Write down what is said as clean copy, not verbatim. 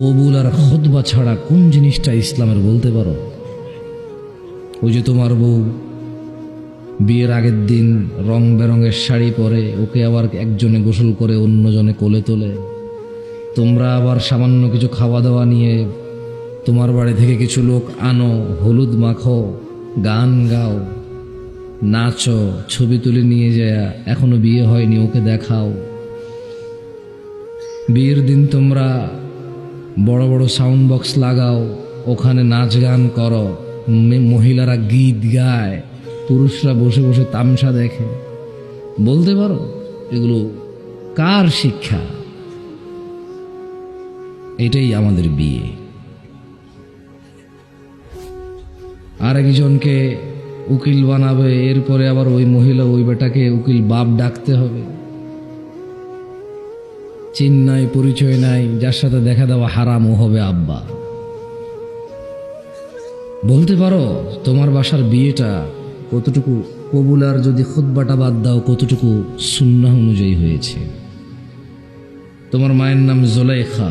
কবুল আর খুতবা ছাড়া কোন জিনিসটা ইসলামের বলতে পারো? ওই যে তোমার বউ বিয়ের আগের দিন রং বেরঙের শাড়ি পরে, ওকে আবার একজনে গোসল করে অন্যজনে কোলে তোলে। তোমরা আবার সামান্য কিছু খাওয়া দাওয়া নিয়ে তোমার বাড়ি থেকে কিছু লোক আনো, হলুদ মাখো, গান গাও, নাচো, ছবি তুলে নিয়ে যায়, এখনো বিয়ে হয়নি ওকে দেখাও। বিয়ের দিন তোমরা বড় বড় সাউন্ড বক্স লাগাও, ওখানে নাচ গান করো, মহিলারা গীত গায়, পুরুষরা বসে বসে তামসা দেখে। বলতে পারো এগুলো কার শিক্ষা? এটাই আমাদের বিয়ে। আরেকজনকে উকিল বানাবে, এরপরে আবার ওই মহিলা ওই বেটাকে উকিল বাপ ডাকতে হবে। চিন নাই, পরিচয় নাই, যার সাথে দেখা দেওয়া হারাম, ও হবে আব্বা। বলতে পারো তোমার বাসার বিয়েটা কতটুকু কবুল, আর যদি খুতবাটা বাদ দাও কতটুকু সুন্নাহ অনুযায়ী হয়েছে? তোমার মায়ের নাম জুলাইখা,